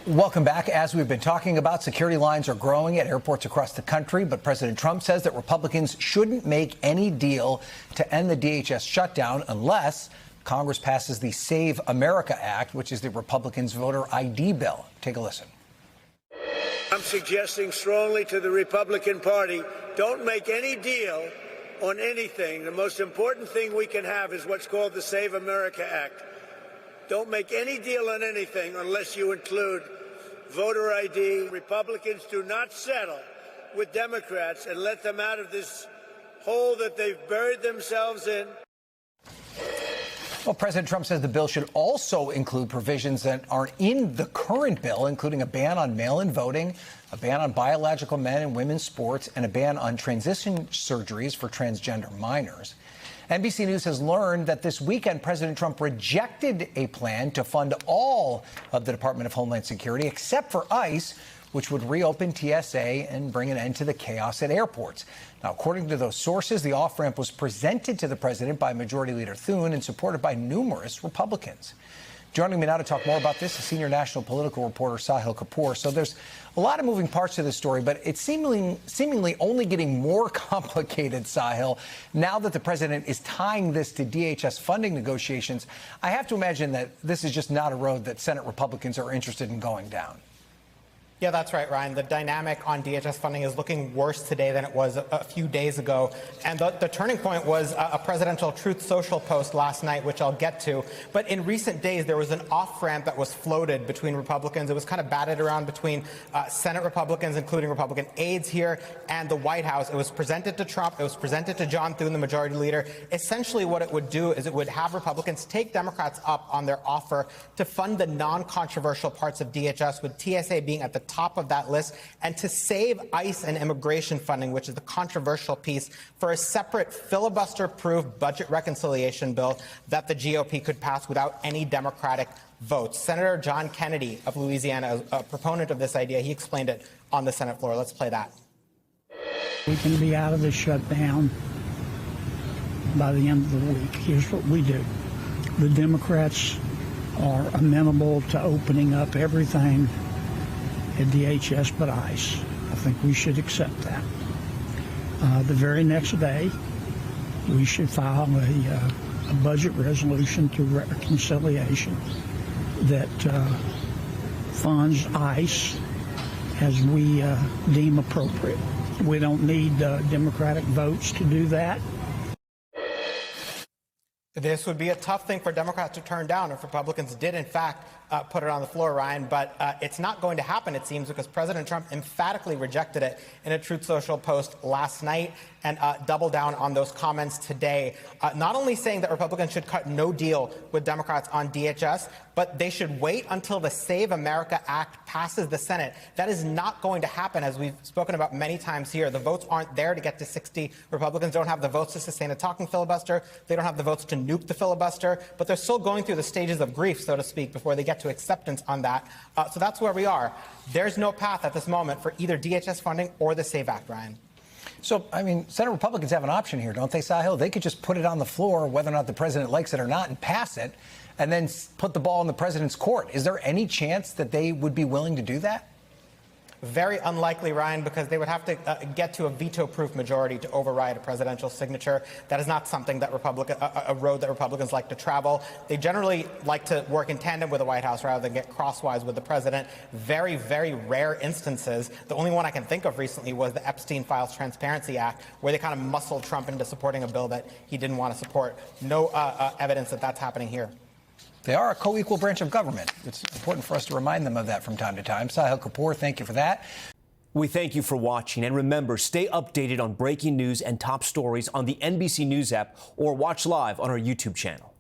Welcome back. As we've been talking about, security lines are growing at airports across the country, but President Trump says that Republicans shouldn't make any deal to end the DHS shutdown unless Congress passes the Save America Act, which is the Republicans' voter ID bill. Take a listen. I'm suggesting strongly to the Republican Party, don't make any deal on anything. The most important thing we can have is what's called the Save America Act. Don't make any deal on anything unless you include voter ID. Republicans do not settle with Democrats and let them out of this hole that they've buried themselves in. Well, President Trump says the bill should also include provisions that aren't in the current bill, including a ban on mail-in voting, a ban on biological men and women's sports, and a ban on transition surgeries for transgender minors. NBC News has learned that this weekend, President Trump rejected a plan to fund all of the Department of Homeland Security, except for ICE, which would reopen TSA and bring an end to the chaos at airports. Now, according to those sources, the off-ramp was presented to the president by Majority Leader Thune and supported by numerous Republicans. Joining me now to talk more about this is senior national political reporter Sahil Kapur. So there's a lot of moving parts to this story, but it's seemingly only getting more complicated, Sahil, now that the president is tying this to DHS funding negotiations. I have to imagine that this is just not a road that Senate Republicans are interested in going down. Yeah, that's right, Ryan. The dynamic on DHS funding is looking worse today than it was a few days ago. And the turning point was a presidential Truth Social post last night, which I'll get to. But in recent days, there was an off-ramp that was floated between Republicans. It was kind of batted around between Senate Republicans, including Republican aides here, and the White House. It was presented to Trump. It was presented to John Thune, the majority leader. Essentially, what it would do is it would have Republicans take Democrats up on their offer to fund the non-controversial parts of DHS, with TSA being at the top of that list, and to save ICE and immigration funding, which is the controversial piece, for a separate filibuster-proof budget reconciliation bill that the GOP could pass without any Democratic votes. Senator John Kennedy of Louisiana, a proponent of this idea, he explained it on the Senate floor. Let's play that. We can be out of this shutdown by the end of the week. Here's what we do. The Democrats are amenable to opening up everything at DHS but ICE. I think we should accept that. The very next day, we should file a budget resolution to reconciliation that funds ICE as we deem appropriate. We don't need Democratic votes to do that. This would be a tough thing for Democrats to turn down if Republicans did, in fact, put it on the floor, Ryan. But it's not going to happen, it seems, because President Trump emphatically rejected it in a Truth Social post last night and doubled down on those comments today, not only saying that Republicans should cut no deal with Democrats on DHS, but they should wait until the Save America Act passes the Senate. That is not going to happen, as we've spoken about many times here. The votes aren't there to get to 60. Republicans don't have the votes to sustain a talking filibuster. They don't have the votes to nuke the filibuster, but they're still going through the stages of grief, so to speak, before they get to acceptance on that. So that's where we are. There's no path at this moment for either DHS funding or the SAVE Act, Ryan. So, I mean, Senate Republicans have an option here, don't they, Sahil? They could just put it on the floor, whether or not the president likes it or not, and pass it, and then put the ball in the president's court. Is there any chance that they would be willing to do that? Very unlikely, Ryan, because they would have to get to a veto-proof majority to override a presidential signature. That is not something that a road that Republicans like to travel. They generally like to work in tandem with the White House rather than get crosswise with the president. Very, very rare instances. The only one I can think of recently was the Epstein Files Transparency Act, where they kind of muscled Trump into supporting a bill that he didn't want to support. No evidence that that's happening here. They are a co-equal branch of government. It's important for us to remind them of that from time to time. Sahil Kapur, thank you for that. We thank you for watching. And remember, stay updated on breaking news and top stories on the NBC News app or watch live on our YouTube channel.